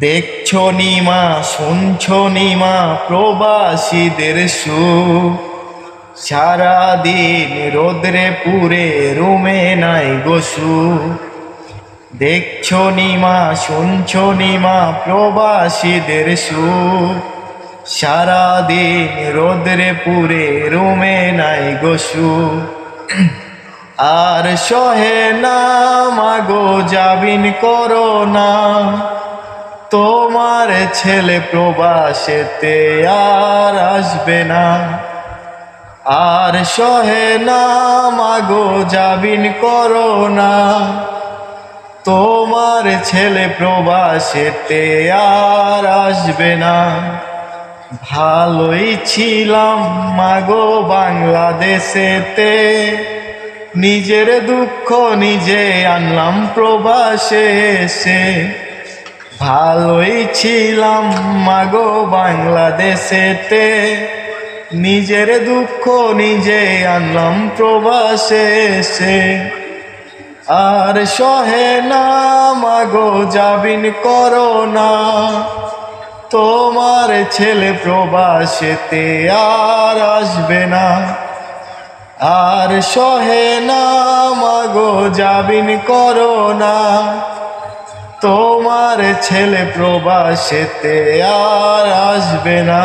দেখছো নিমা শুনছো নিমা প্রবাসীদের সুখ, সারাদিন রোদ্রে পুরে রুমে নাই গোসু। দেখছো নিমা শুনছো নিমা প্রবাসীদের সুখ, সারাদিন রোদ্রে পুরে রুমে নাই গোসু। আর সহে না মাগো জাবিন করো না, তোমার ছেলে প্রবাসেতে আর আসবে না। আর সহে না মাগো জাবিন করো না, তোমার ছেলে প্রবাসেতে আর আসবে না। ভালোই ছিলাম মাগো বাংলাদেশেতে, নিজের দুঃখ নিজে আনলাম প্রবাসে এসে। ভালোই ছিলাম মাগো বাংলাদেশেতে, নিজের দুঃখ নিজে আনলাম প্রবাসে এসে। আর সহে না মাগো জাবিন করো না, তোমার ছেলে প্রবাসেতে আর আসবে না। আর সহে না মাগো জাবিন করো না, তোমার ছেলে প্রবাসেতে আর আসবে না।